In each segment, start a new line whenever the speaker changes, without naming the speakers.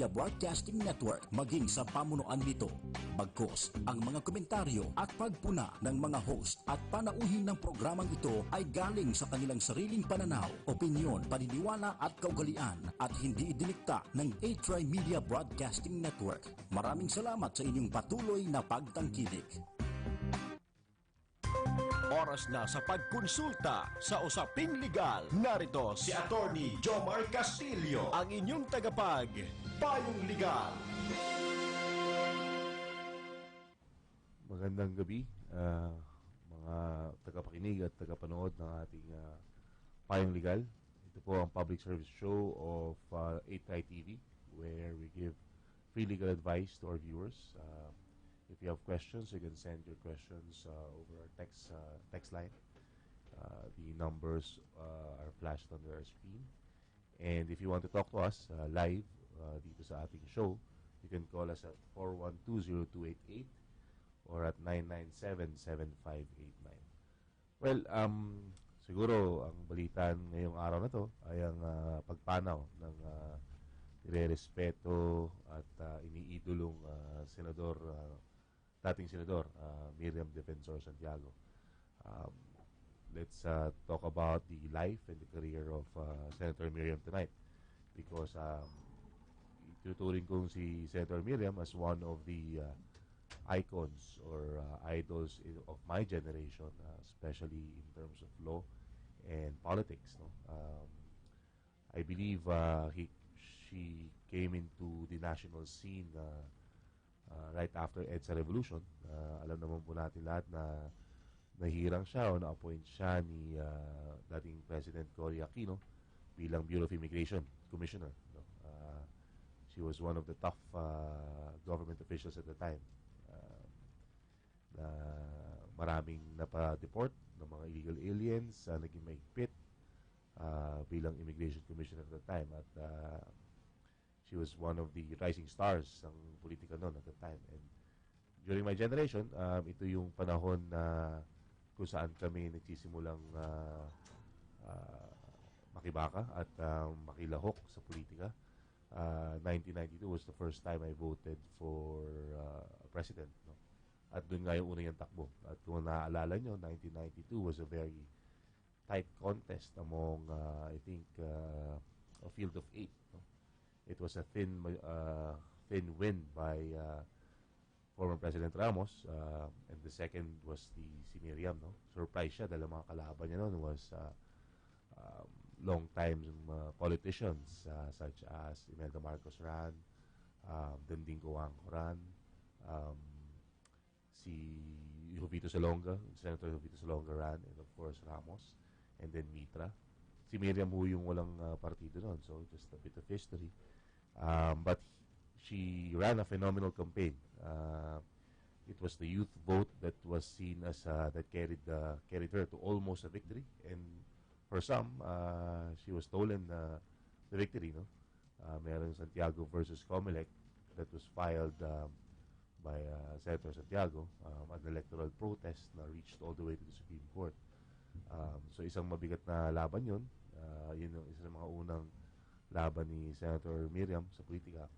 8TriMedia Broadcasting Network maging sa pamunuan nito. Bagkus, ang mga komentaryo at pagpuna ng mga host at panauhin ng programang ito ay galing sa kanilang sariling pananaw, opinyon, paniniwala at kaugalian at hindi idinikta ng 8TriMedia Broadcasting Network. Maraming salamat sa inyong patuloy na pagtangkilik.
Oras na sa pagkonsulta sa usaping legal. Narito si Attorney Jomar Castillo, ang inyong tagapag, Payong Legal.
Magandang gabi, mga tagapakinig at tagapanood ng ating Payong Legal. Ito po ang public service show of 8Tri TV, where we give free legal advice to our viewers. If you have questions, you can send your questions over our text line. The numbers are flashed on our screen. And if you want to talk to us live dito sa ating show, you can call us at 412-0288 or at 997-7589. Well, siguro ang balitan ngayong araw na to ay ang pagpanaw ng nire-respeto at iniidolong dating senador Miriam Defensor Santiago. Let's talk about the life and the career of Senator Miriam tonight, because ituturing kong si Senator Miriam as one of the icons or idols of my generation, especially in terms of law and politics. No? I believe she came into the national scene right after EDSA Revolution. Alam naman po natin lahat na nahirang siya o na-appoint siya ni dating President Cory Aquino bilang Bureau of Immigration Commissioner. No? She was one of the tough government officials at the time. Na maraming napa-deport ng mga illegal aliens, naging maigpit bilang Immigration Commissioner at the time. At she was one of the rising stars ng politika noon at the time. And during my generation, ito yung panahon na kung saan kami nagsisimulang makibaka at makilahok sa politika. 1992 was the first time I voted for a president. No? At doon nga yung una yung takbo. At kung naaalala nyo, 1992 was a very tight contest among, I think, a field of 8. No? It was a thin win by former President Ramos, and the second was si Miriam. No? Surprise siya dahil mga kalaban niya noon was long-time politicians such as Imelda Marcos ran, Dandingo Wangco ran, si Jovito Salonga, Senator Jovito Salonga ran, and of course Ramos, and then Mitra. Si Miriam ho yung walang partido noon, so just a bit of history. But she ran a phenomenal campaign. It was the youth vote that was seen as that carried her to almost a victory, and for some, she was stolen the victory. No, meron Santiago versus Comelec that was filed by Senator Santiago, an electoral protest na reached all the way to the Supreme Court. So isang mabigat na laban yun. Yun yung isa sa mga unang laban ni Senator Miriam sa politika.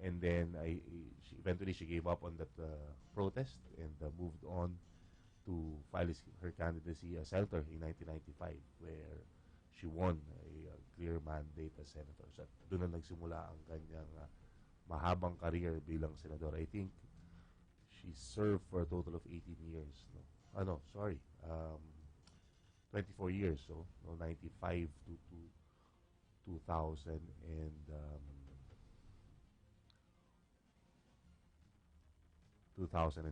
And then eventually she gave up on that protest and moved on to file her candidacy as senator in 1995, where she won a clear mandate as senator. So doon na nagsimula ang kanyang mahabang career bilang senador. I think she served for a total of 18 years. 24 years. So 95 to 2000 and 2007.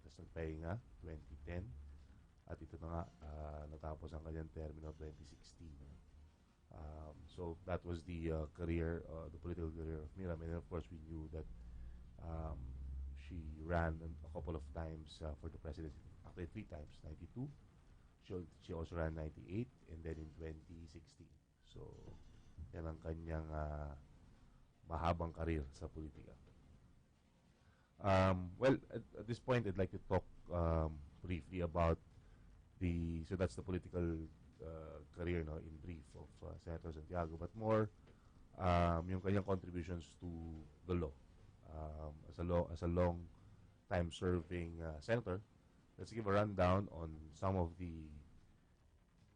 Tapos nagpahinga 2010. At ito na nga, natapos ang kanyang termino 2016. So that was the career, the political career of Miriam. And of course, we knew that she ran a couple of times for the presidency. Actually, 3 times. 92. She also ran 98 and then in 2016. So, yan ang kanyang mahabang karir sa politika. Well, at this point, I'd like to talk briefly about so that's the political career, no, in brief, of Senator Santiago. But more yung kanyang contributions to the law. As a long time serving senator, let's give a rundown on some of the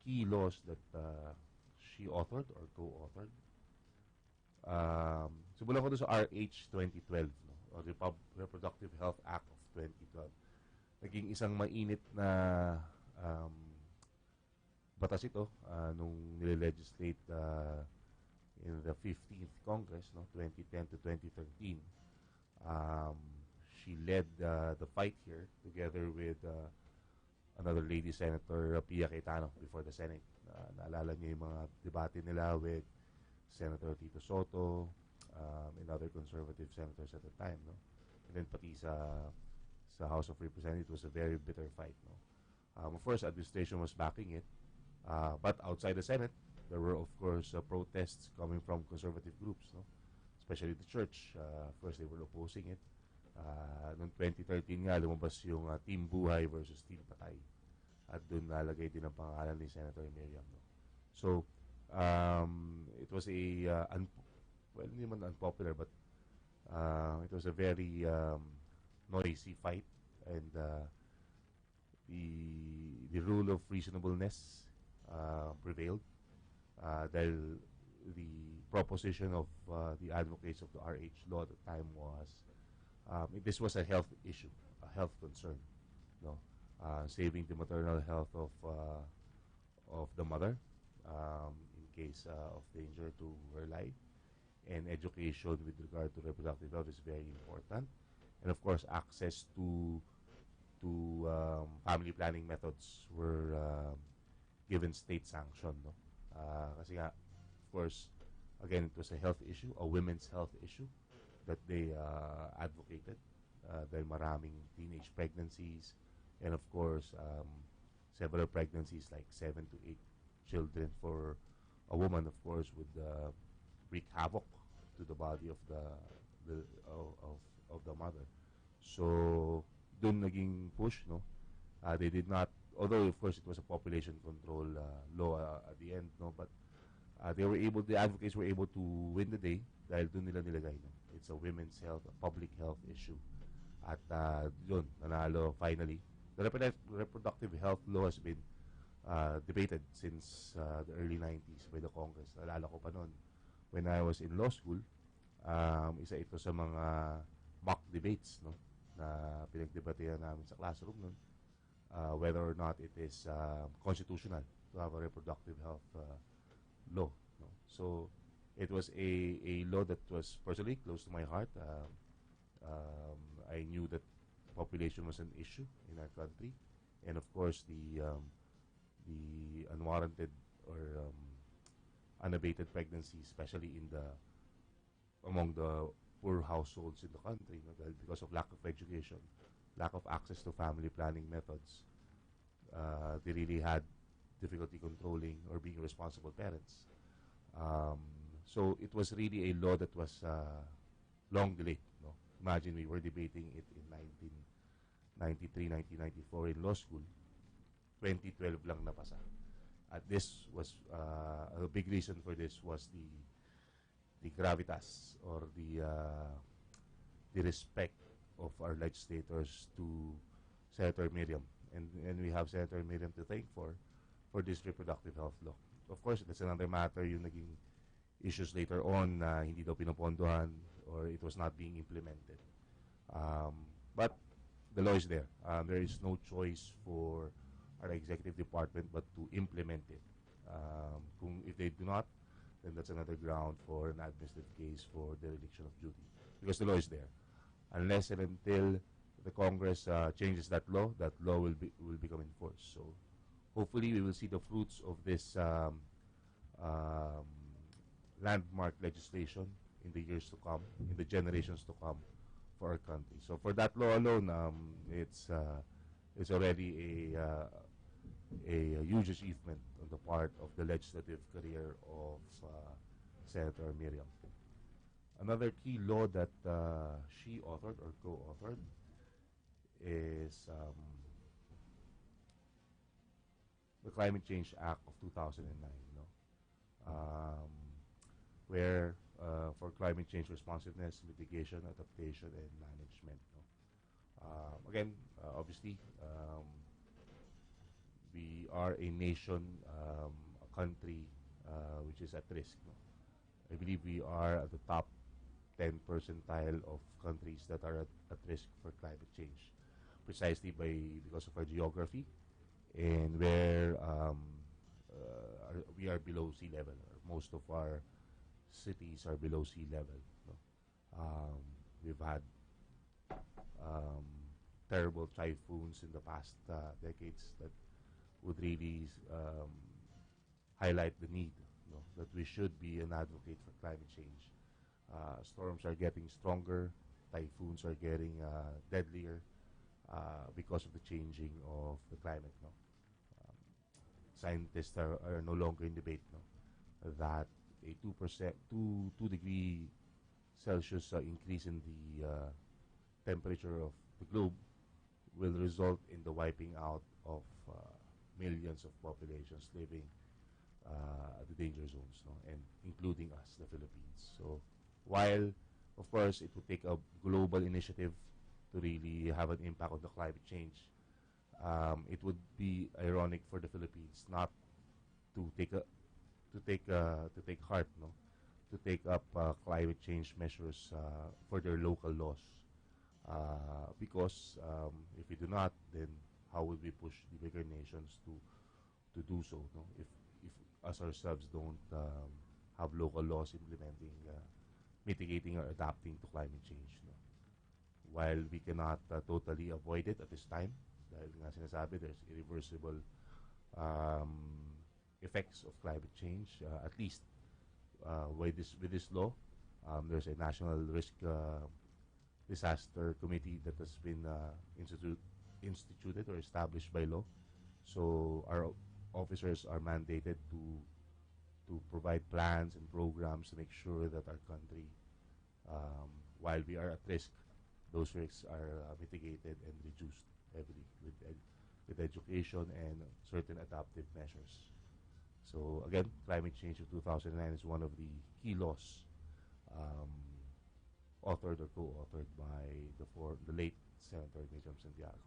key laws that she authored or co-authored. Simulan ko doon sa RH 2012, no? O Reproductive Health Act of 2012. Naging isang mainit na um, batas ito nung nile-legislate in the 15th Congress, no, 2010 to 2013. She led the fight here together with another lady senator, Pia Cayetano, before the Senate. Naalala niyo yung mga debate nila with Senator Tito Soto and other conservative senators at the time, no? And then pati sa House of Representatives, it was a very bitter fight, no? Of course, administration was backing it, but outside the Senate, there were of course protests coming from conservative groups, no? Especially the church. First, they were opposing it. Noong 2013 nga, lumabas yung Team Buhay versus Team Patay. At doon nalagay din ang pangalan ni Senator Miriam. No? So, it was a, well, hindi man unpopular, but it was a very noisy fight. And the rule of reasonableness prevailed. Dahil the proposition of the advocates of the RH law at the time was this was a health issue, a health concern, no, saving the maternal health of the mother in case of danger to her life, and education with regard to reproductive health is very important, and of course access to family planning methods were given state sanction, no. Kasi nga, of course, again, it was a health issue, a women's health issue that they advocated dahil maraming teenage pregnancies and of course several pregnancies like 7 to 8 children for a woman, of course, would wreak havoc to the body of the mother. So dun naging push, no. They did not, although of course it was a population control law at the end, no, but the advocates were able to win the day dahil dun nila nilagay, no. It's a women's health, a public health issue. At yun, nanalo finally. The reproductive health law has been debated since the early 90s by the Congress. Naalala ko pa noon, when I was in law school, isa ito sa mga mock debates, no, na pinagdebatehan namin sa classroom noon, whether or not it is constitutional to have a reproductive health law, no? So it was a law that was personally close to my heart. I knew that population was an issue in our country, and of course the unwarranted or unabated pregnancy, especially among the poor households in the country, no? Because of lack of education, lack of access to family planning methods, they really had difficulty controlling or being responsible parents. So it was really a law that was long delayed, no? Imagine we were debating it in 1993, 1994 in law school. 2012 lang napasa. At this was a big reason for this was the gravitas or the respect of our legislators to Senator Miriam, and we have Senator Miriam to thank for this reproductive health law. Of course, that's another matter, yung naging issues later on na hindi daw pinopondohan or it was not being implemented. But the law is there. There is no choice for our executive department but to implement it. If they do not, then that's another ground for an administrative case for dereliction of duty, because the law is there. Unless and until the Congress changes that law will become enforced. So hopefully we will see the fruits of this landmark legislation in the years to come, in the generations to come for our country. So for that law alone, it's already a huge achievement on the part of the legislative career of Senator Miriam. Another key law that she authored or co-authored is the Climate Change Act of 2009, no? Where for climate change responsiveness, mitigation, adaptation, and management. No? Again, obviously, we are a nation, a country which is at risk. No? I believe we are at the top 10 percentile of countries that are at risk for climate change, precisely because of our geography and where we are below sea level. Most of our cities are below sea level. No? We've had terrible typhoons in the past decades that would really highlight the need, no, that we should be an advocate for climate change. Storms are getting stronger, typhoons are getting deadlier because of the changing of the climate. No? Scientists are no longer in debate, no, that a 2 degree Celsius increase in the temperature of the globe will result in the wiping out of millions of populations living at the danger zones, no? And including us, the Philippines. So while, of course, it would take a global initiative to really have an impact on the climate change, it would be ironic for the Philippines not to take heart, no, to take up climate change measures for their local laws. Because if we do not, then how would we push the bigger nations to do so? No, if us ourselves don't have local laws implementing, mitigating or adapting to climate change. No? While we cannot totally avoid it at this time, dahil nga sinasabi there's irreversible effects of climate change. At least with this law, there's a national risk disaster committee that has been instituted or established by law. So our officers are mandated to provide plans and programs to make sure that our country, while we are at risk, those risks are mitigated and reduced heavily with education and certain adaptive measures. So again, climate change of 2009 is one of the key laws authored or co-authored by the late Senator Mijam Santiago.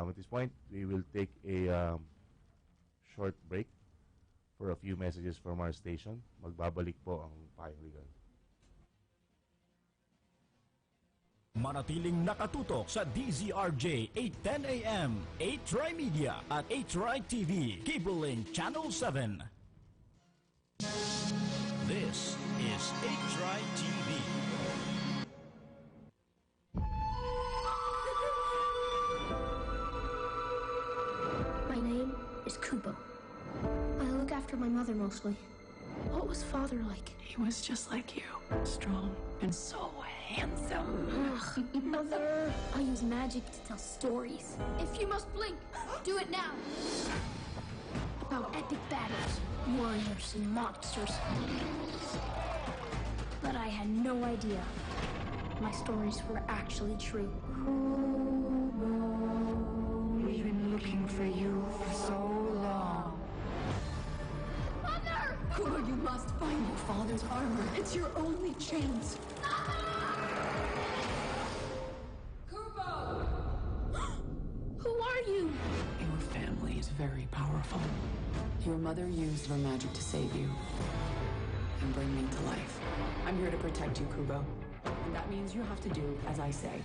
At this point, we will take a short break for a few messages from our station. Magbabalik po ang Payong Legal.
Manatiling nakatutok sa DZRJ 810 AM, 8TriMedia at 8TriTV, Cable Link Channel 7. This is 8TriTV.
My name is Kubo. I look after my mother mostly. What was father like?
He was just like you, strong and so handsome.
Ugh, mother. I use magic to tell stories. If you must blink, do it now. About epic battles, warriors, and monsters. But I had no idea my stories were actually true.
We've been looking for you for so long.
Mother!
Kubo, you must find your father's armor. It's your only chance.
Kubo! Who are you?
Your family is very powerful. Your mother used her magic to save you and bring me to life. I'm here to protect you, Kubo. And that means you have to do as I say.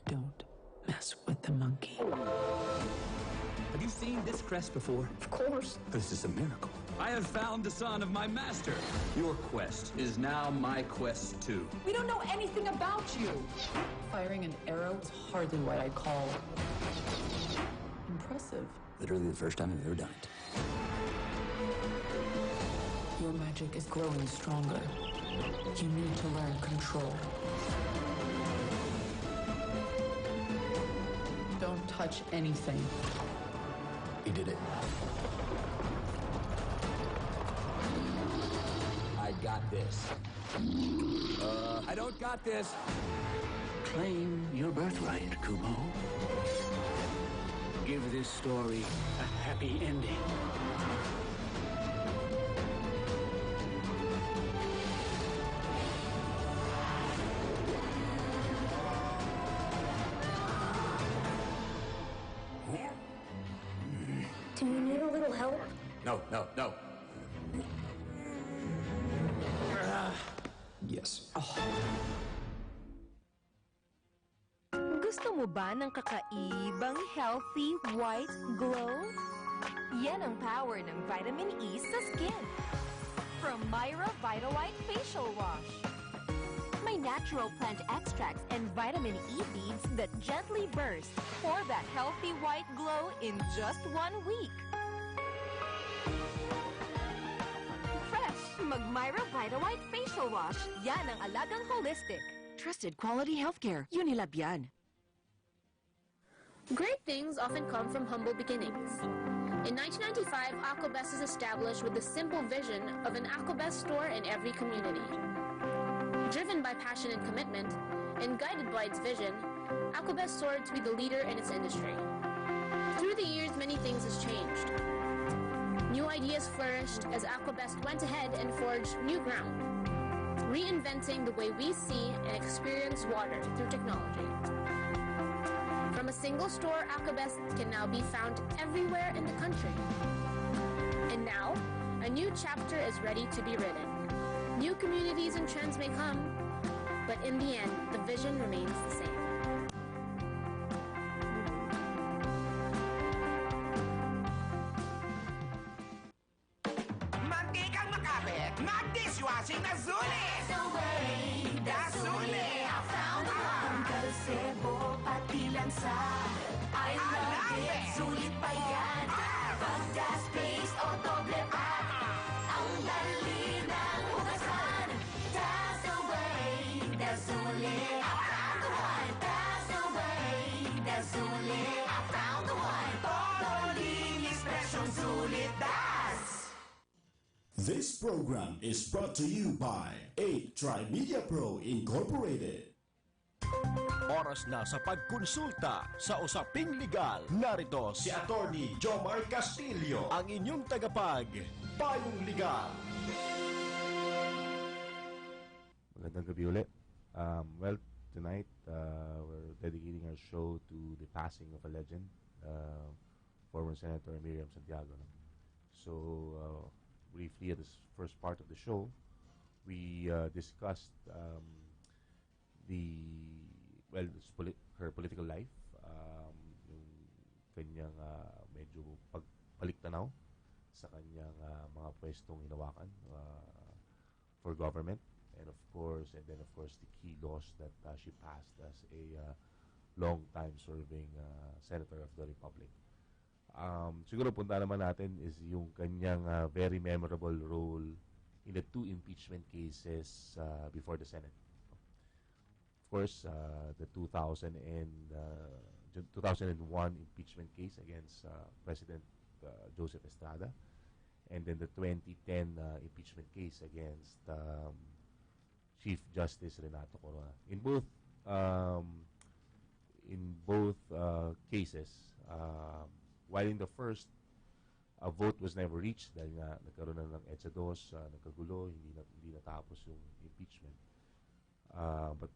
Don't mess with the monkey.
Have you seen this crest before?
Of course.
This is a miracle. I have found the son of my master. Your quest is now my quest too.
We don't know anything about you. Firing an arrow is hardly what I'd call impressive.
Literally the first time I've ever done it.
Your magic is growing stronger. You need to learn control. Don't touch anything.
He did it. I got this. I don't got this. Claim your birthright, Kubo. give this story a happy ending.
Do you need a little help?
No. Yes.
Gusto mo ba ng kakaibang healthy white glow? Yan ang power ng vitamin E sa skin. From Myra Vita White Facial Wash. May natural plant extracts and vitamin E beads that gently burst for that healthy white glow in just 1 week. Fresh, mag-Myra Vita White Facial Wash. Yan ang alagang holistic. Trusted quality healthcare. Unilab yan.
Great things often come from humble beginnings. In 1995, Aquabest is established with the simple vision of an Aquabest store in every community. Driven by passion and commitment, and guided by its vision, Aquabest soared to be the leader in its industry. Through the years, many things has changed. New ideas flourished as Aquabest went ahead and forged new ground, reinventing the way we see and experience water through technology. From a single store, Aquabest can now be found everywhere in the country. And now, a new chapter is ready to be written. New communities and trends may come, but in the end, the vision remains the same.
Mantikang makapit, mag-dishwashing na sulit! Dasuli! I found the one!
Kalsebo, pati lansa. I love it, sulit pa yan. Pag gas paste o doble pack. Ang dali ng hugasan. That's the way, Dasuli. I found the one. That's the way, Dasuli. I found the one.
Todo linis, presyong sulit, das!
This program is brought to you by 8TriMedia Pro Incorporated.
Oras na sa pagkonsulta sa usaping legal. Narito si Attorney Jomar Castillo, ang inyong tagapag, Payong Legal.
Magandang gabi ulit. Well, tonight, we're dedicating our show to the passing of a legend, former Senator Miriam Santiago. So, briefly at this first part of the show, we discussed her political life, yung kanyang medyo pagbalik-tanaw sa kanyang mga pwestong hinawakan for government, and then of course the key laws that she passed as a long-time serving senator of the Republic. Siguro punta naman natin is yung kanyang very memorable role in the 2 impeachment cases before the Senate. Of course, the 2001 impeachment case against President Joseph Estrada, and then the 2010 impeachment case against Chief Justice Renato Corona. In both cases, while in the first, a vote was never reached dahil nga nagkaroon na ng EDSA 2, nagkagulo, hindi natapos yung impeachment. But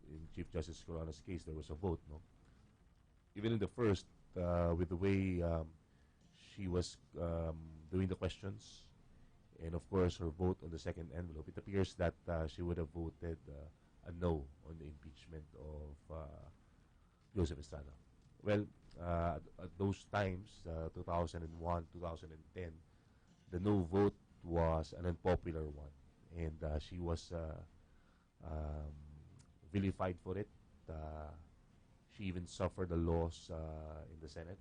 in Chief Justice Corona's case, there was a vote, no? Even in the first, with the way she was doing the questions, and of course her vote on the second envelope, it appears that she would have voted a no on the impeachment of Joseph Estrada. Well, at those times, 2001, 2010, the no vote was an unpopular one, and she was vilified for it. She even suffered a loss in the Senate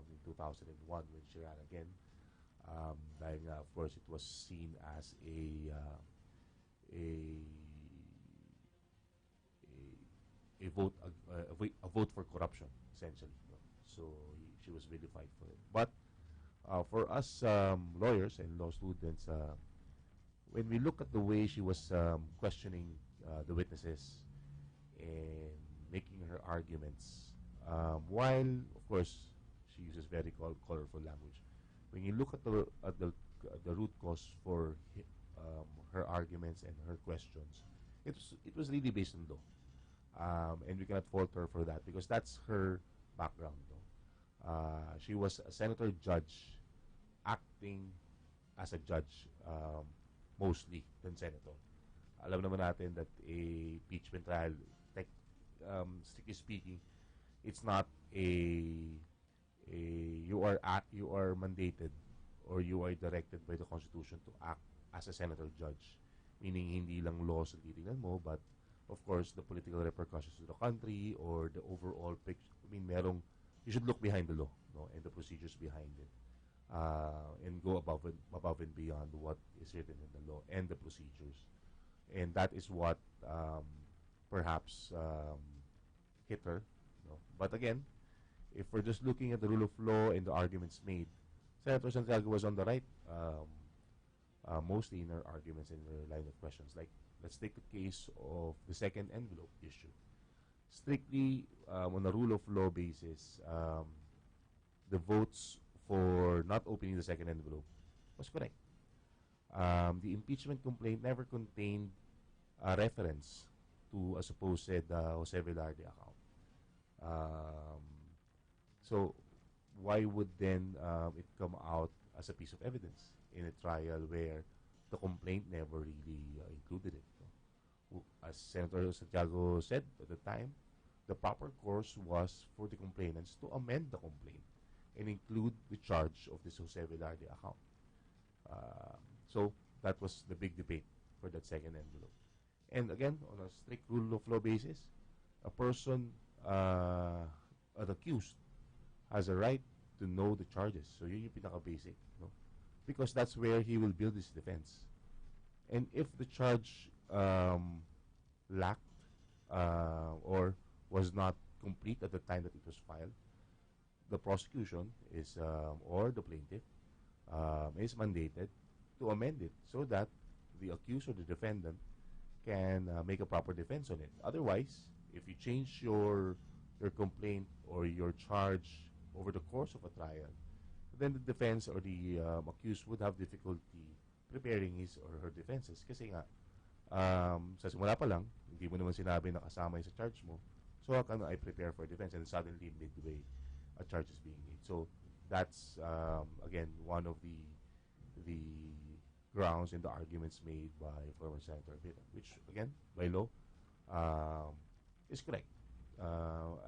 in 2001 when she ran again. Dahil nga, of course, it was seen as a vote for corruption, essentially. So she was vilified for it. But for us lawyers and law students, when we look at the way she was questioning the witnesses and making her arguments, While, of course, she uses very colorful language. When you look at the root cause for her arguments and her questions, it was really based on law, and we cannot fault her for that because that's her background. No? She was a senator judge acting as a judge mostly than senator. Alam naman natin that a impeachment trial, like, strictly speaking, it's not a you are mandated or you are directed by the Constitution to act as a senator judge. Meaning, hindi lang laws ang titignan mo, but of course, the political repercussions to the country or the overall picture. I mean, you should look behind the law, no, and the procedures behind it, and go above and beyond what is written in the law and the procedures. And that is what perhaps hit her. No? But again, if we're just looking at the rule of law and the arguments made, Senator Santiago was on the right, mostly in her arguments and her line of questions. Like, let's take the case of the second envelope issue. Strictly on a rule of law basis, the votes for not opening the second envelope was correct. The impeachment complaint never contained a reference to a supposed Jose Velarde account. So why would then it come out as a piece of evidence in a trial where the complaint never really included it? As Senator Santiago said at the time, the proper course was for the complainants to amend the complaint and include the charge of this Jose Velarde account. So that was the big debate for that second envelope. And again, on a strict rule of law basis, a person, an accused, has a right to know the charges. So yun yung pinaka-basic, no? Because that's where he will build his defense. And if the charge lacked or was not complete at the time that it was filed, the prosecution is or the plaintiff is mandated to amend it so that the accused or the defendant can make a proper defense on it. Otherwise, if you change your complaint or your charge over the course of a trial, then the defense or the accused would have difficulty preparing his or her defenses. Kasi nga, sa simula pa lang, hindi mo naman sinabi na kasama yung sa charge mo, so how can I prepare for defense? And suddenly, midway, a charge is being made. So that's, again, one of the grounds and the arguments made by former Senator Vita, which, again, by law, is correct.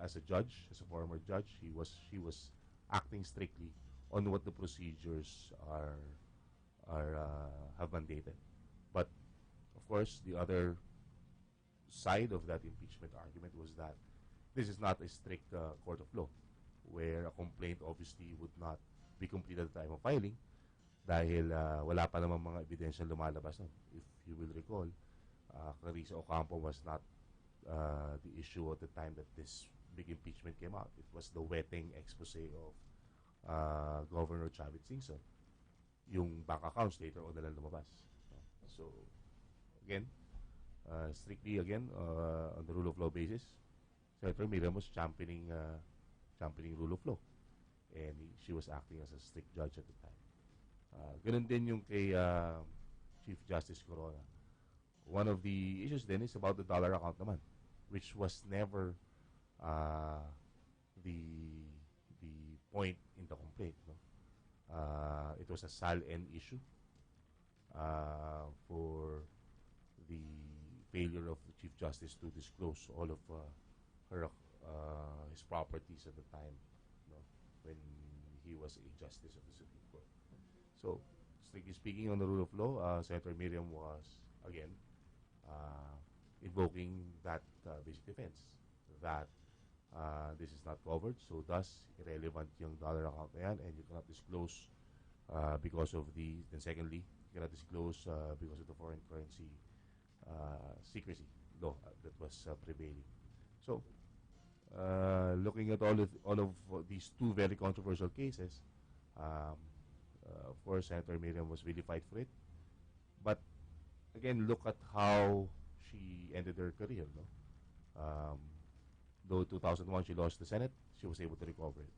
As a judge, as a former judge, he was acting strictly on what the procedures have mandated. But of course, the other side of that impeachment argument was that this is not a strict court of law, where a complaint obviously would not be complete at the time of filing dahil wala pa namang mga ebidensyang lumalabas nun. If you will recall, Clarissa Ocampo was not the issue at the time that this big impeachment came out. It was the wetting expose of Governor Chavit Singson. Yung bank accounts later on na lang lumabas. So, again, strictly again, on the rule of law basis, Senator Miriam was championing rule of law. And she was acting as a strict judge at the time. Ganun din yung kay Chief Justice Corona. One of the issues then is about the dollar account naman, which was never the point in the complaint. No? It was a SAL-N issue for the failure of the Chief Justice to disclose all of his properties at the time, no, when he was a justice of the Supreme Court. So, strictly speaking, on the rule of law, Senator Miriam was, again, invoking that basic defense, that this is not covered, so thus irrelevant yung dollar account na yan, and you cannot disclose because of then secondly, you cannot disclose because of the foreign currency secrecy law that was prevailing. So, looking at all of these two very controversial cases, of course, Senator Miriam was really fight for it. But again, look at how she ended her career. No? Though 2001 she lost the Senate, she was able to recover it.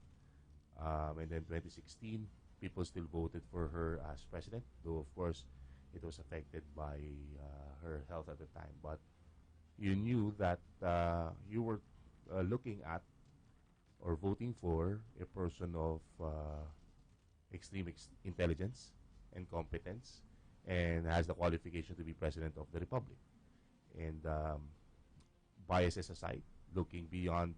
And then 2016, people still voted for her as president, though of course it was affected by her health at the time. But you knew that you were looking at or voting for a person of extreme intelligence and competence and has the qualification to be president of the republic. And biases aside, looking beyond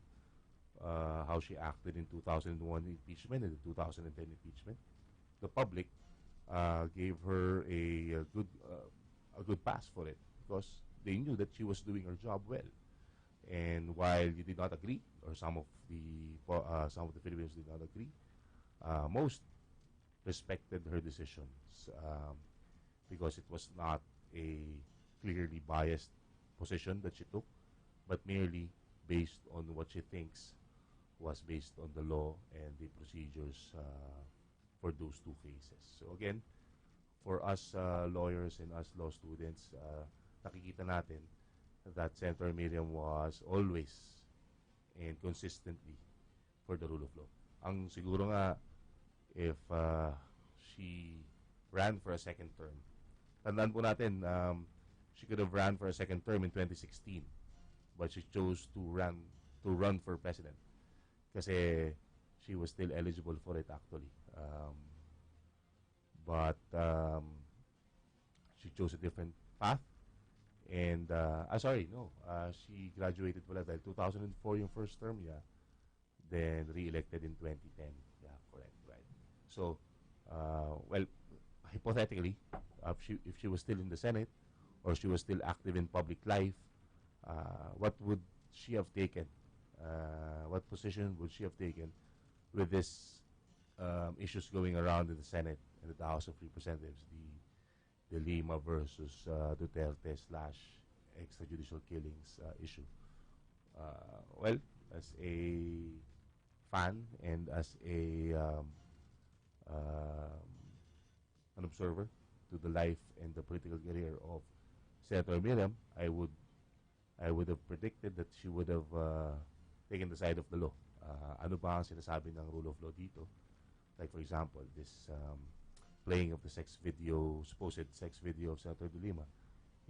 how she acted in 2001 impeachment and the 2010 impeachment, the public gave her a good pass for it because they knew that she was doing her job well. And while you did not agree, or some of the Filipinos did not agree, most respected her decisions because it was not a clearly biased position that she took, but merely based on what she thinks was based on the law and the procedures for those two cases. So again, for us lawyers and us law students, nakikita natin that Senator Miriam was always and consistently for the rule of law. Ang siguro nga, if she ran for a second term, tandaan po natin, she could have ran for a second term in 2016, but she chose to run for president kasi she was still eligible for it actually. But she chose a different path. And, she graduated pala dahil 2004 yung first term niya, then re-elected in 2010. Yeah, correct, right. So, hypothetically, if she was still in the Senate, or she was still active in public life, what would she have taken? What position would she have taken with this issues going around in the Senate and the House of Representatives, the Lima versus Duterte / extrajudicial killings issue? As a fan and as an observer to the life and the political career of Senator Miriam, I would have predicted that she would have taken the side of the law. Ano ba ang sinasabi ng rule of law dito? Like for example, this playing of the supposed sex video of Senator De Lima,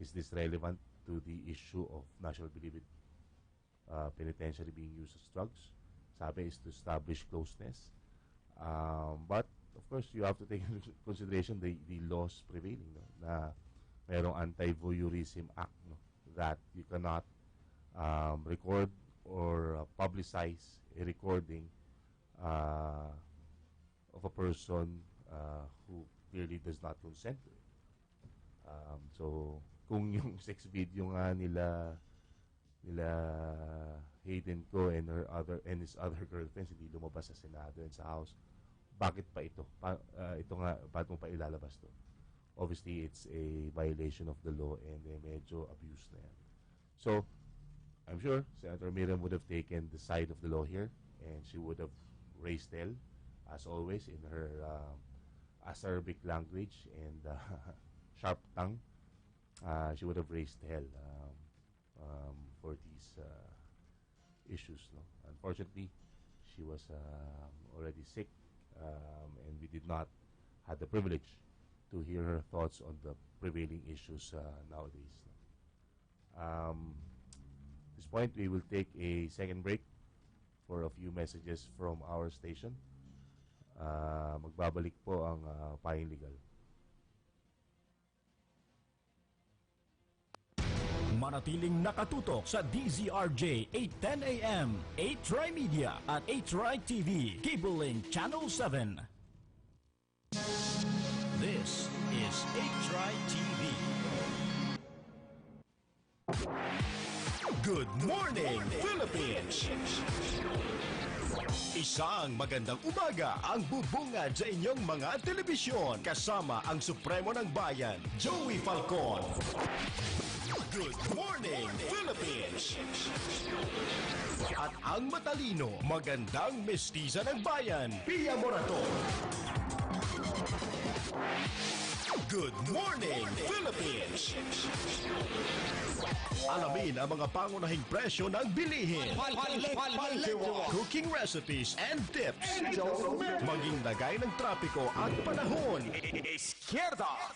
is this relevant to the issue of National Bilibid penitentiary being used as drugs? Sabi is to establish closeness. But of course, you have to take into consideration the laws prevailing, no? Na mayroong Anti-Voyeurism Act, no? That you cannot record or publicize a recording of a person who clearly does not consent to it. So, kung yung sex video nga nila Hayden Ko and his other girlfriends hindi lumabas sa Senado and sa House, bakit pa ito? Ito nga, bakit mo pa ilalabas to? Obviously, it's a violation of the law and medyo abuse na yan. So, I'm sure Senator Miriam would have taken the side of the law here and she would have raised hell, as always, in her acerbic language and sharp tongue. She would have raised hell for these issues. No? Unfortunately, she was already sick and we did not have the privilege to hear her thoughts on the prevailing issues nowadays. At this point, we will take a second break for a few messages from our station. Magbabalik po ang Pahing Legal.
Manatiling nakatutok sa DZRJ 810 AM, 8TriMedia at 8TriTV, Cable Link Channel 7. This is 8TriTV. Good morning, Philippines! Isang magandang umaga ang bubungad sa inyong mga telebisyon kasama ang Supremo ng Bayan, Joey Falcon. Good morning, Philippines! At ang matalino, magandang mestiza ng bayan, Pia Morato.
Good Morning Philippines! Alamin ang mga pangunahing presyo ng bilihin, cooking recipes and tips, maging lagay ng trapiko at panahon. Izquierda!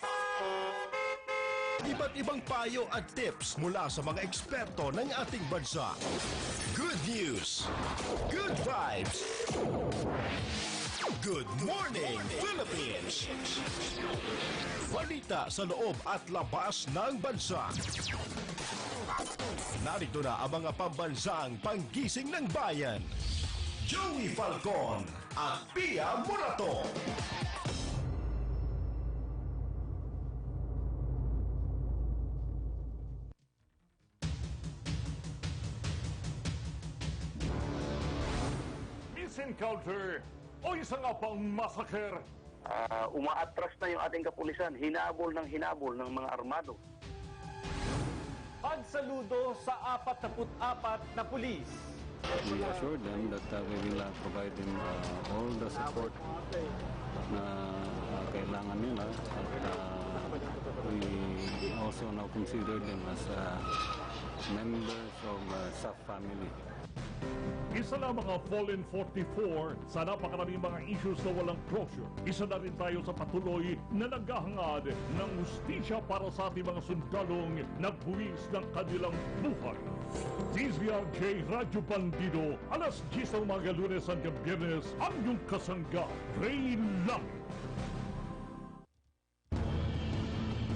Iba't ibang payo at tips mula sa mga eksperto ng ating bansa. Good news, good vibes, Good Morning Philippines! Balita sa loob at labas ng bansa. Narito na ang mga pambansang panggising ng bayan. Joey Falcon at Pia Morato.
Encounter o isa nga pang massacre.
Umaatras na yung ating kapulisan, hinabol ng mga armado.
Pagsaludo sa 44 na pulis.
We assure them that we will provide them all the support na kailangan nila at we also now consider them as members of SAF family.
Isa na mga Fallen 44 sa napakaraming mga issues na walang closure. Isa na rin tayo sa patuloy na naghahangad ng hustisya para sa ating mga sundalong nagbuwis ng kanilang buhay. DZRJ Radyo Bandido, alas 10 ng umaga Lunes hanggang Biyernes, ang iyong kasangga, Ray Langit.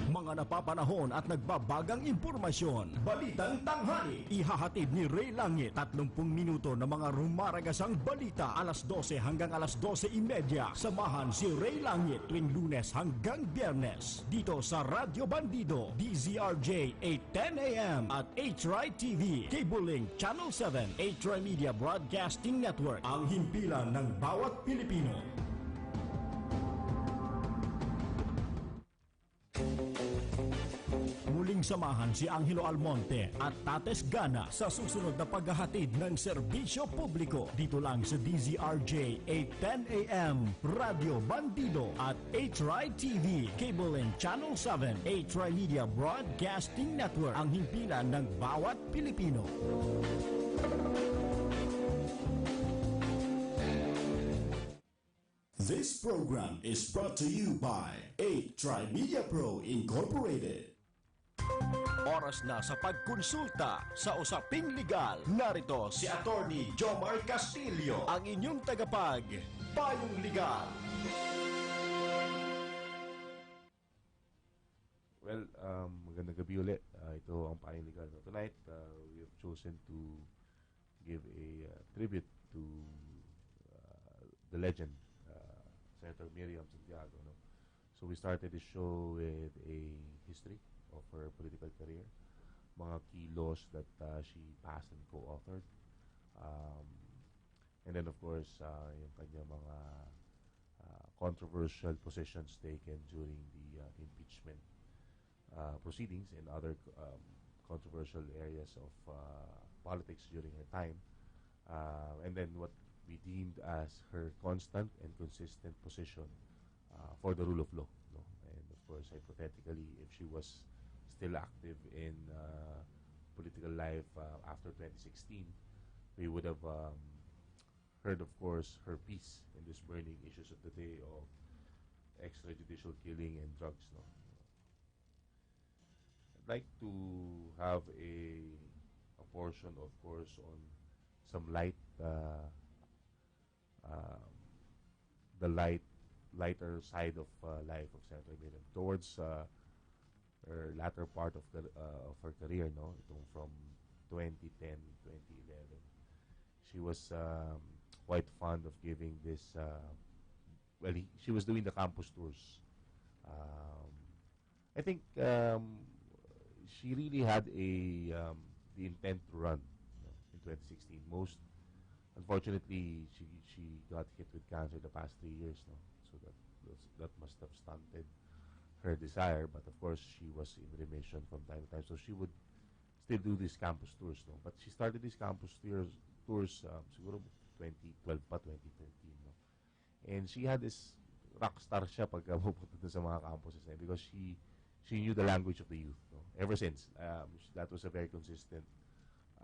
Mga napapanahon at nagbabagang impormasyon. Balitang tanghali. Ihahatid ni Ray Langit 30 minuto na mga rumaragasang balita alas 12 hanggang alas 12:30. Samahan si Ray Langit tuwing Lunes hanggang Biyernes dito sa Radyo Bandido, DZRJ 8:10 AM at 8TriTV, Cable Link Channel 7, 8TriMedia Broadcasting Network. Ang himpilan ng bawat Pilipino. Muling samahan si Angelo Almonte at Tates Gana sa susunod na paghahatid ng serbisyo publiko dito lang sa DZRJ 8:10 AM, Radio Bandido at 8TriTV, Cable Link Channel 7, 8TriMedia Broadcasting Network, ang himpilan ng bawat Pilipino. This program is brought to you by 8TriMedia Pro Incorporated.
Oras na sa pagkonsulta sa usaping legal. Narito si Attorney Jomar Castillo, ang inyong tagapag, Payong Legal.
Well, magandang gabi ulit. Ito ang Payong Legal. Tonight, we have chosen to give a tribute to the legend, Senator Miriam Santiago. No? So we started the show with a history of her political career, mga key laws that she passed and co-authored, and then of course yung kanya mga controversial positions taken during the impeachment proceedings and other controversial areas of politics during her time, and then what we deemed as her constant and consistent position for the rule of law. No? And of course, hypothetically, if she was still active in political life after 2016, we would have heard, of course, her piece in these burning issues of the day of extrajudicial killing and drugs. No? I'd like to have a portion, of course, on some the lighter side of life of Senator Miriam towards her latter part of her career, no, itong from 2010, 2011. She was quite fond of giving this. She was doing the campus tours. I think she really had the intent to run, in 2016. Unfortunately, she got hit with cancer the past 3 years, no? So that must have stunted her desire. But of course, she was in remission from time to time, so she would still do these campus tours, no? But she started these campus tours siguro 2012 pa, 2013, no? And she had this rockstar siya pagka pupunta dun sa mga campuses na yun because she knew the language of the youth. No? Ever since, that was a very consistent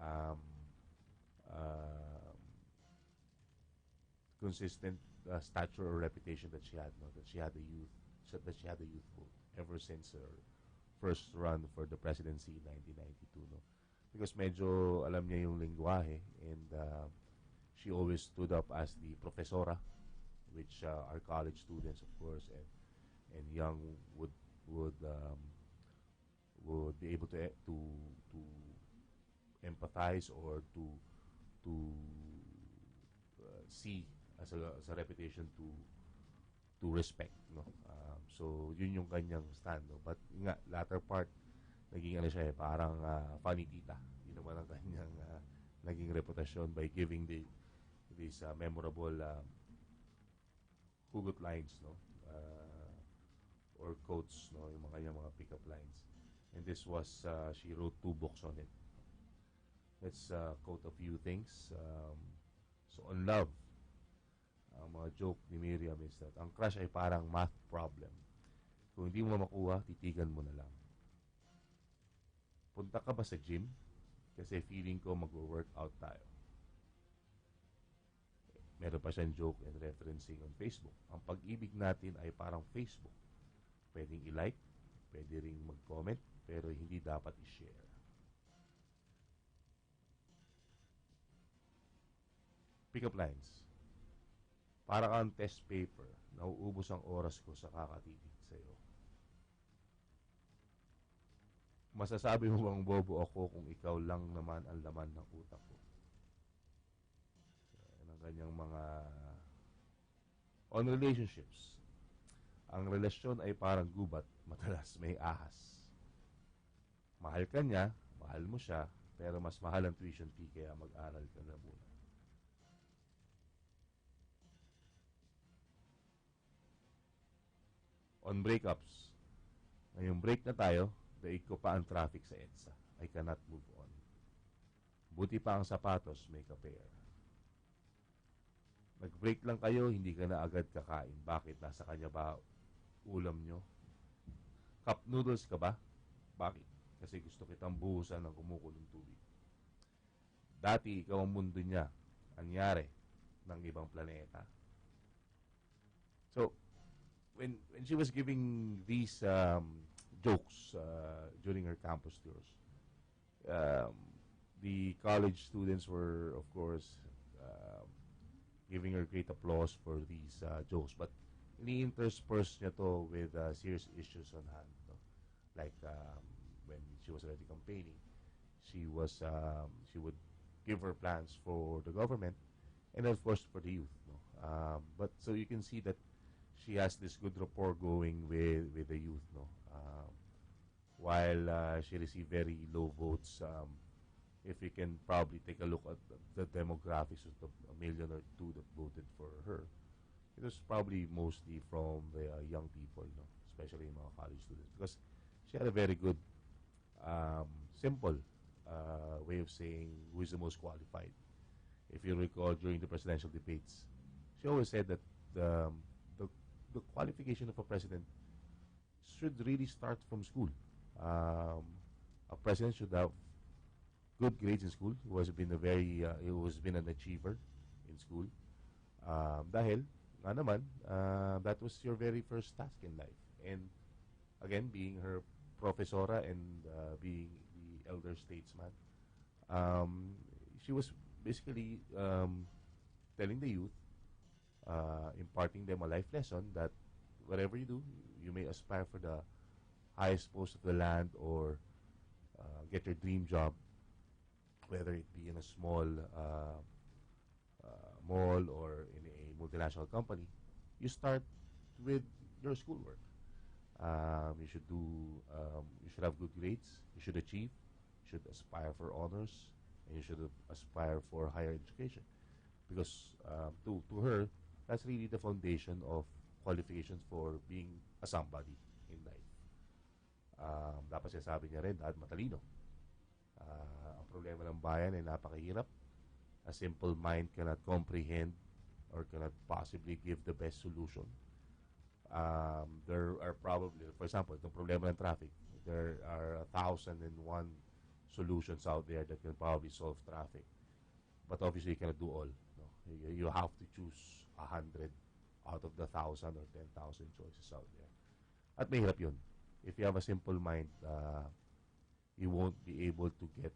um, um, stature or reputation that she had. No? That she had the youth, that she had the youth vote ever since her first run for the presidency in 1992. No? Because medyo alam niya yung lingwahe and she always stood up as the profesora, which our college students, of course, and young would be able to empathize or to see as a reputation to respect, no. So yun yung kanyang stand, no? But nga latter part naging ano siya parang funny tita. Yun naman ang kanyang naging reputasyon by giving these memorable hugot lines, no, or quotes, no, yung mga kanyang mga pickup lines. And this was she wrote 2 books on it. Let's quote a few things. So on love, ang mga joke ni Miriam is that ang crush ay parang math problem. Kung hindi mo makuha, titigan mo na lang. Punta ka ba sa gym? Kasi feeling ko mag-workout tayo. Meron pa siyang joke and referencing on Facebook. Ang pag-ibig natin ay parang Facebook. Pwedeng i-like, pwede ring mag-comment, pero hindi dapat i-share. Pick-up lines. Para kang test paper, nauubos ang oras ko sa kakatitig sa'yo. Masasabi mo bang bobo ako kung ikaw lang naman ang laman ng utak ko? Yan ang kanyang mga on relationships. Ang relasyon ay parang gubat, madalas may ahas. Mahal ka niya, mahal mo siya, pero mas mahal ang tuition fee kaya mag-aral ka na muna. On breakups, ngayong break na tayo, daig ko pa ang traffic sa EDSA. I cannot move on. Buti pa ang sapatos, may ka-pair. Nag-break lang kayo, hindi ka na agad kakain. Bakit? Nasa kanya ba ulam nyo? Cup noodles ka ba? Bakit? Kasi gusto kitang buhusan ng kumukulong tubig. Dati, ikaw ang mundo niya. Anyari ng ibang planeta. So, when she was giving these jokes during her campus tours, the college students were, of course, giving her great applause for these jokes. But ini-intersperse niya to with serious issues on hand. No? Like when she was already campaigning, she would give her plans for the government and of course for the youth. No? But so you can see that she has this good rapport going with the youth, no. While she received very low votes, if you can probably take a look at the demographics of the 1 million or 2 that voted for her, it was probably mostly from the young people, no, especially mga college students, because she had a very good, simple way of saying who is the most qualified. If you recall during the presidential debates, she always said that the qualification of a president should really start from school. A president should have good grades in school. He has been an achiever in school. Dahil nga naman, that was your very first task in life. And again, being her profesora and being the elder statesman, she was basically telling the youth, imparting them a life lesson that whatever you do, you may aspire for the highest post of the land or get your dream job, whether it be in a small mall or in a multinational company. You start with your schoolwork. You should have good grades. You should achieve. You should aspire for honors, and you should aspire for higher education. Because to her, that's really the foundation of qualifications for being a somebody in life. Dapat sinasabi niya rin, dapat matalino. Ang problema ng bayan ay napakahirap. A simple mind cannot comprehend or cannot possibly give the best solution. there are probably, for example, itong problema ng traffic, there are 1,001 solutions out there that can probably solve traffic. But obviously, you cannot do all. No? You have to choose 100 out of the 1,000 or 10,000 choices out there. At mahirap yun. If you have a simple mind, you won't be able to get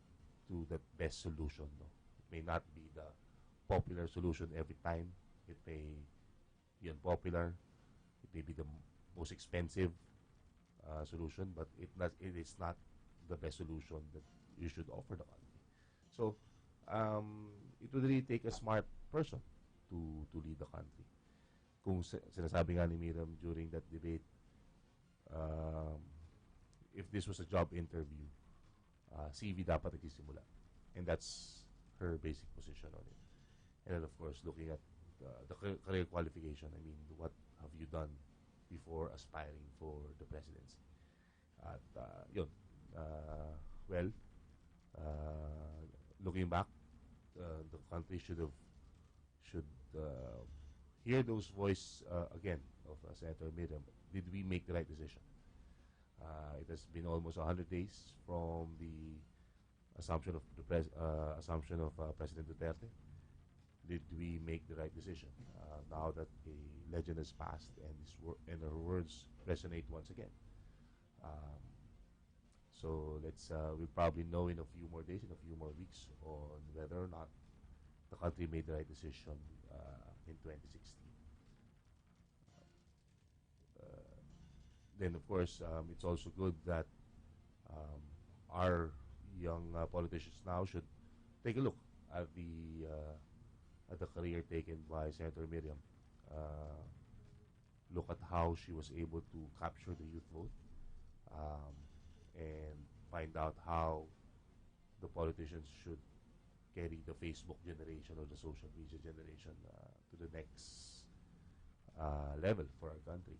to the best solution. No? It may not be the popular solution every time. It may be unpopular. It may be the most expensive solution, but it is not the best solution that you should offer the country. So, it would really take a smart person to lead the country. Kung sinasabi nga ni Miriam during that debate, if this was a job interview, CV dapat nagsisimula. And that's her basic position on it. And then, of course, looking at the career qualification, I mean, what have you done before aspiring for the presidency? At yun, looking back, the country should hear those voice again of Senator Miriam. Did we make the right decision? It has been almost 100 days from the assumption of President Duterte. Did we make the right decision? Now that a legend has passed and her words resonate once again. So we'll probably know in a few more days, in a few more weeks, on whether or not the country made the right decision in 2016. Then, of course, it's also good that our young politicians now should take a look at the career taken by Senator Miriam. Look at how she was able to capture the youth vote, and find out how the politicians should carry the Facebook generation or the social media generation to the next level for our country.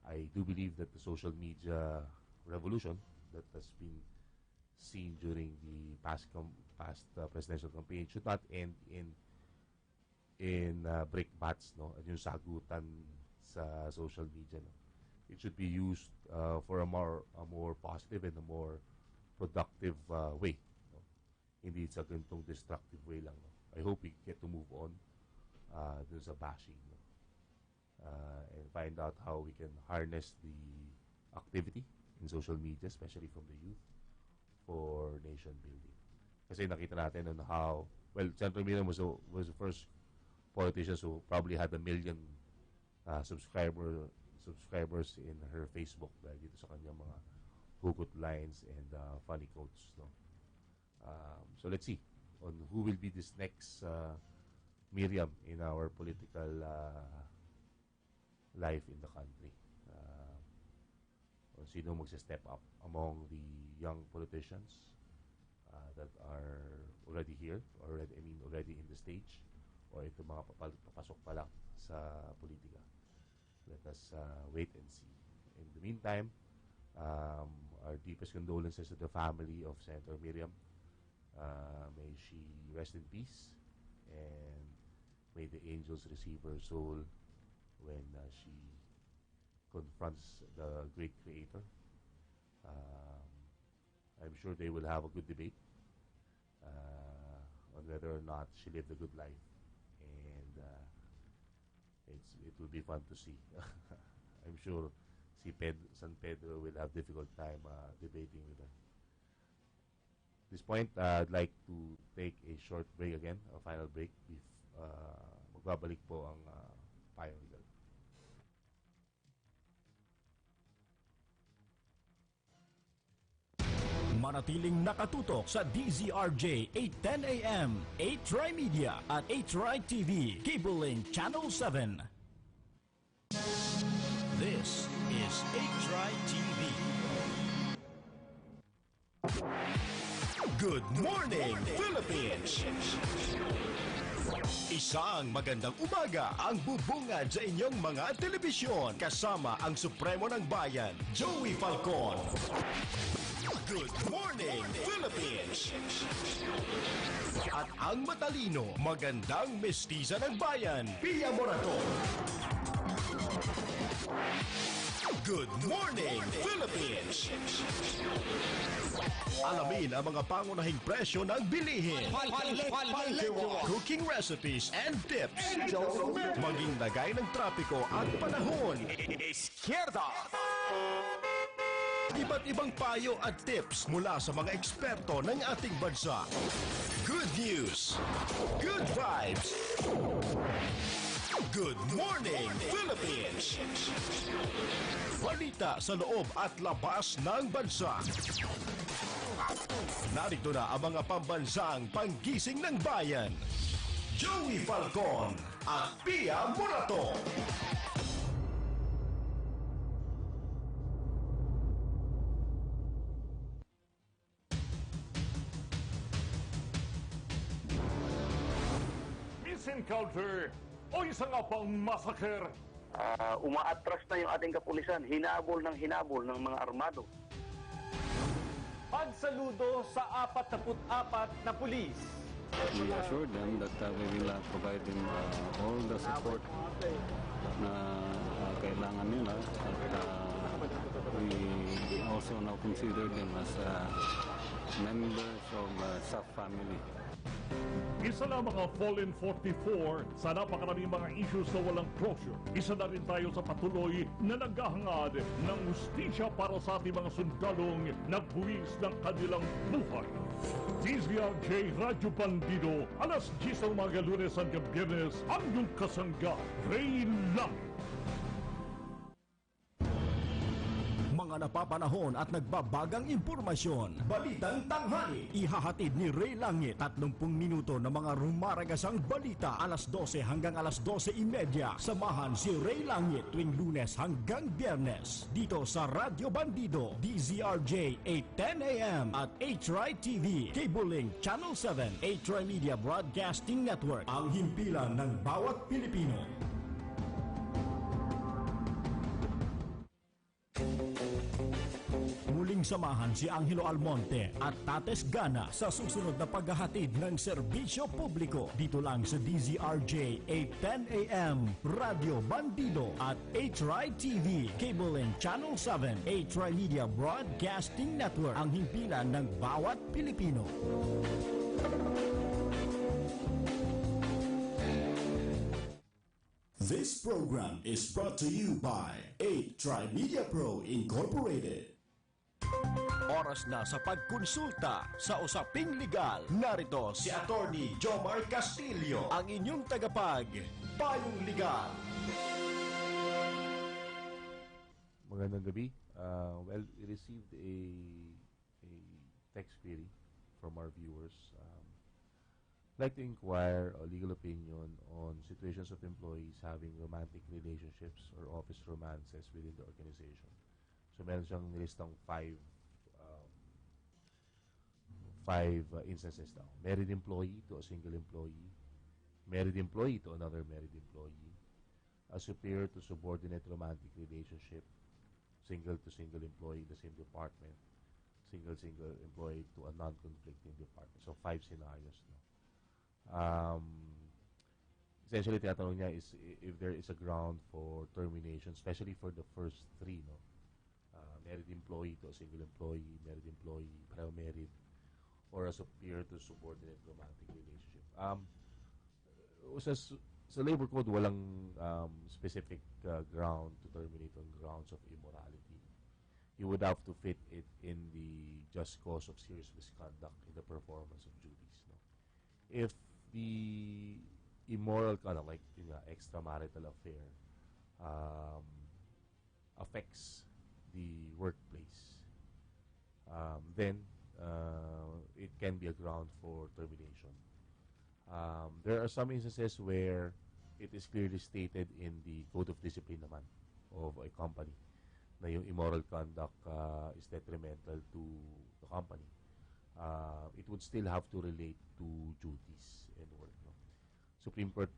I do believe that the social media revolution that has been seen during the past presidential campaign should not end in brickbats, no, at yung sagutan sa social media, no. It should be used for a more positive and a more productive way, no? Hindi sa ganitong destructive way lang, no? I hope we get to move on dun sa bashing, no? And find out how we can harness the activity in social media, especially from the youth, for nation building. Kasi nakita natin on how, well, Senator Miriam was the first politician who probably had 1 million subscribers in her Facebook dahil dito sa kanyang mga hugot lines and funny quotes, no? So let's see on who will be this next Miriam in our political life in the country. O sino magsa-step up among the young politicians that are already here, already in the stage, or ito mga papasok pa lang sa politika. Let us wait and see. In the meantime, our deepest condolences to the family of Senator Miriam. May she rest in peace, and may the angels receive her soul when she confronts the great creator. I'm sure they will have a good debate on whether or not she lived a good life, and it will be fun to see. I'm sure San Pedro will have difficult time debating with her. At this point, I'd like to take a short break again, a final break. Magbabalik po ang Payong Legal.
Manatiling nakatutok sa DZRJ 810 AM, 8TriMedia at 8TriTV, Cable Link Channel 7. This is 8TriTV. Good morning, Philippines! Isang magandang umaga ang bubungad sa inyong mga telebisyon kasama ang Supremo ng Bayan, Joey Falcon. Good morning, Philippines! At ang matalino, magandang mestiza ng bayan, Pia Morato.
Good Morning Philippines! Alamin ang mga pangunahing presyo ng bilihin, cooking recipes and tips, maging lagay ng trapiko at panahon. Izquierda! Iba't ibang payo at tips mula sa mga eksperto ng ating bansa. Good news, good vibes. Good Morning Philippines! Balita sa loob at labas ng bansa. Narito na ang mga pambansang panggising ng bayan. Joey Falcon at Pia Morato.
Miss Encounter o isa nga pang massacre.
Umaatras na yung ating kapulisan, hinabol ng mga armado.
Pagsaludo sa 44 na pulis.
We assured them that we will provide them all the support na kailangan nila at we also now consider them as members of SAF family.
Isa na mga Fallen 44 sa napakaraming mga issues na walang closure. Isa na rin tayo sa patuloy na naghahangad ng hustisya para sa ating mga sundalong nagbuwis ng kanilang buhay. DZRJ Radyo Bandido, alas 10 ng mga Lunes hanggang Biyernes, ang iyong kasangga, Ray Lang.
Mga napapanahon at nagbabagang impormasyon. Balitang tanghali. Ihahatid ni Ray Langit 30 minuto na mga rumaragasang balita alas 12 hanggang alas 12:30. Samahan si Ray Langit tuwing Lunes hanggang Biyernes dito sa Radyo Bandido, DZRJ 8:10 AM at 8TriTV, Cable Link Channel 7, 8TriMedia Broadcasting Network. Ang himpilan ng bawat Pilipino. Muling samahan si Angelo Almonte at Tates Gana sa susunod na paghahatid ng serbisyo publiko dito lang sa DZRJ 8:10 AM, Radio Bandido at 8TriTV, Cable and Channel 7, 8TriMedia Broadcasting Network, ang himpilan ng bawat Pilipino. This program is brought to you by 8TriMedia Pro Incorporated.
Oras na sa pagkonsulta sa usaping legal. Narito si Attorney Jomar Castillo, ang inyong tagapag, Payong Legal.
Magandang gabi. Well, we received a text query from our viewers. I'd like to inquire a legal opinion on situations of employees having romantic relationships or office romances within the organization. So meron siyang nilistang five instances daw. Married employee to a single employee, married employee to another married employee, a superior to subordinate romantic relationship, single to single employee in the same department, single employee to a non-conflicting department. So 5 scenarios. No? Essentially, tinatanong niya is if there is a ground for termination, especially for the first 3, no? Married employee to a single employee, married employee, pareho married, or a superior to subordinate romantic relationship. Sa labor code, walang specific ground to terminate on grounds of immorality. You would have to fit it in the just cause of serious misconduct in the performance of duties. No? If the immoral conduct, like extramarital affair, affects the workplace, then it can be a ground for termination. There are some instances where it is clearly stated in the Code of Discipline naman of a company na yung immoral conduct is detrimental to the company. It would still have to relate to duties and work. No? Supreme Court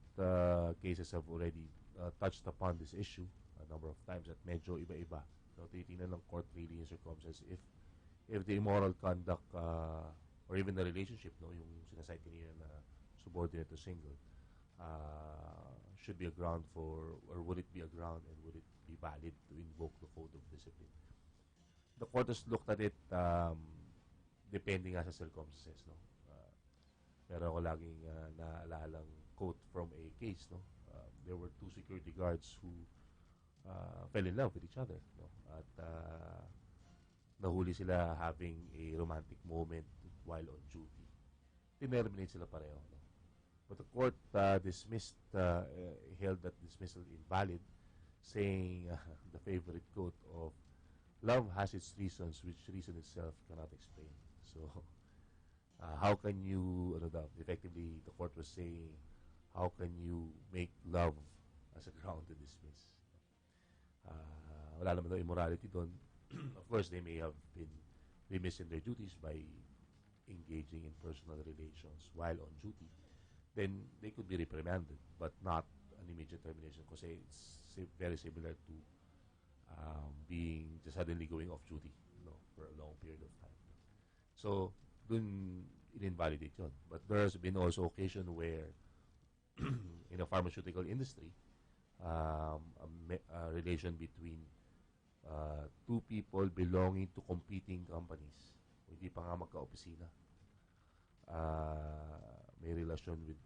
cases have already touched upon this issue a number of times at medyo iba-iba. No? Titingnan ng court really in circumstances if the immoral conduct or even the relationship, no, yung sinasite kanina na subordinate to single, should be a ground for, or would it be a ground and would it be valid to invoke the code of discipline? The court has looked at it depending nga sa circumstances, no? Pero ako laging naalalang quote from a case, no? There were two security guards who fell in love with each other, no? At nahuli sila having a romantic moment while on duty. Tinerminate sila pareho, no? But the court dismissed, held that dismissal invalid, saying the favorite quote of, "Love has its reasons, which reason itself cannot explain." So, how can you, effectively, the court was saying, how can you make love as a ground to dismiss? Wala naman daw immorality doon. Of course, they may have been remiss in their duties by engaging in personal relations while on duty. Then they could be reprimanded, but not an immediate termination, kasi it's very similar to being just suddenly going off duty, for a long period of time. So, dun in-invalidate yun. But there has been also occasion where in the pharmaceutical industry, a relation between two people belonging to competing companies, hindi pa nga magka-opisina, may relasyon with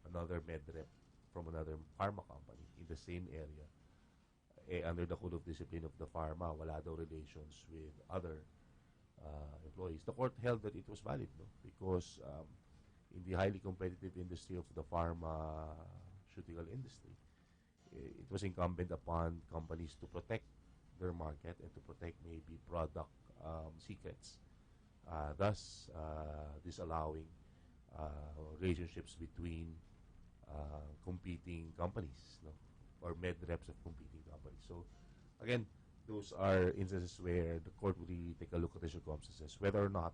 another med rep from another pharma company in the same area, under the code of discipline of the pharma, wala daw relations with other employees. The court held that it was valid, no? Because in the highly competitive industry of the pharmaceutical industry, it was incumbent upon companies to protect their market and to protect maybe product secrets, thus disallowing relationships between competing companies, no? Or med reps of competing companies. So, again, those are instances where the court will really take a look at the circumstances, whether or not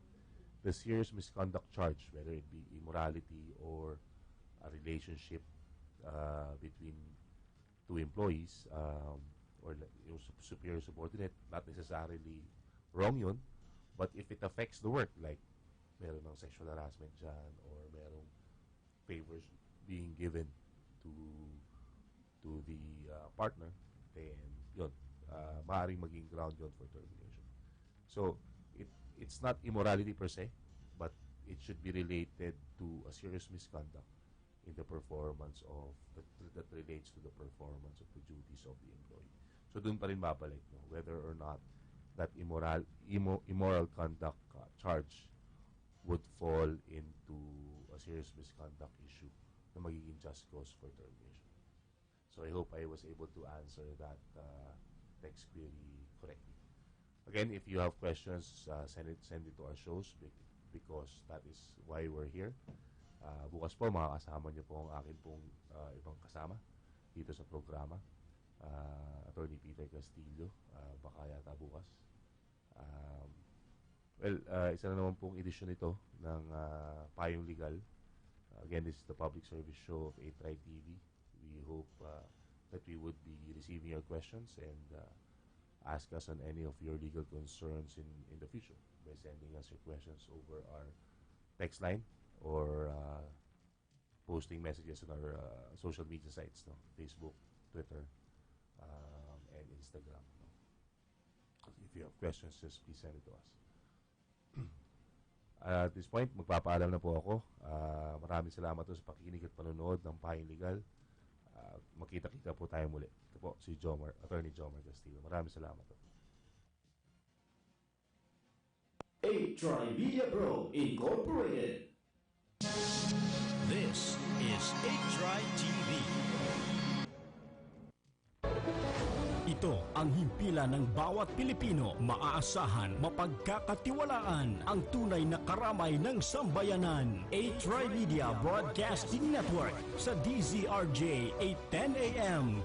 the serious misconduct charge, whether it be immorality or a relationship between two employees, or yung superior subordinate, not necessarily wrong yun, but if it affects the work, like meron ng sexual harassment dyan, or merong favors being given to the partner, then yun, maaaring maging ground yun for termination. So, it's not immorality per se, but it should be related to a serious misconduct in the performance of, that relates to the performance of the duties of the employee. So, dun pa rin babalik, no? Whether or not that immoral conduct charge would fall into a serious misconduct issue na magiging just cause for termination. So I hope I was able to answer that text query correctly. Again, if you have questions, send it to our shows, because that is why we're here. Bukas po, makakasama niyo po ang akin pong ibang kasama dito sa programa. Attorney Peter Castillo, baka yata bukas. Isa na naman pong edisyon ito ng Payong Legal. Again, this is the public service show of 8TriTV. We hope that we would be receiving your questions and ask us on any of your legal concerns in the future by sending us your questions over our text line or posting messages on our social media sites, no? Facebook, Twitter, and Instagram. No? If you have questions, just please send it to us. At this point, magpapaalam na po ako. Maraming salamat po sa pakikinig at panonood ng Payong Legal. Makita-kita po tayo muli. Ito po si Attorney Jomar Castillo. Maraming salamat po.
8TriMedia Pro Incorporated. This is 8TriTV. Ito ang himpilan ng bawat Pilipino, maaasahan, mapagkakatiwalaan, ang tunay na karamay ng sambayanan. 8TriMedia Broadcasting Network sa DZRJ 810 AM.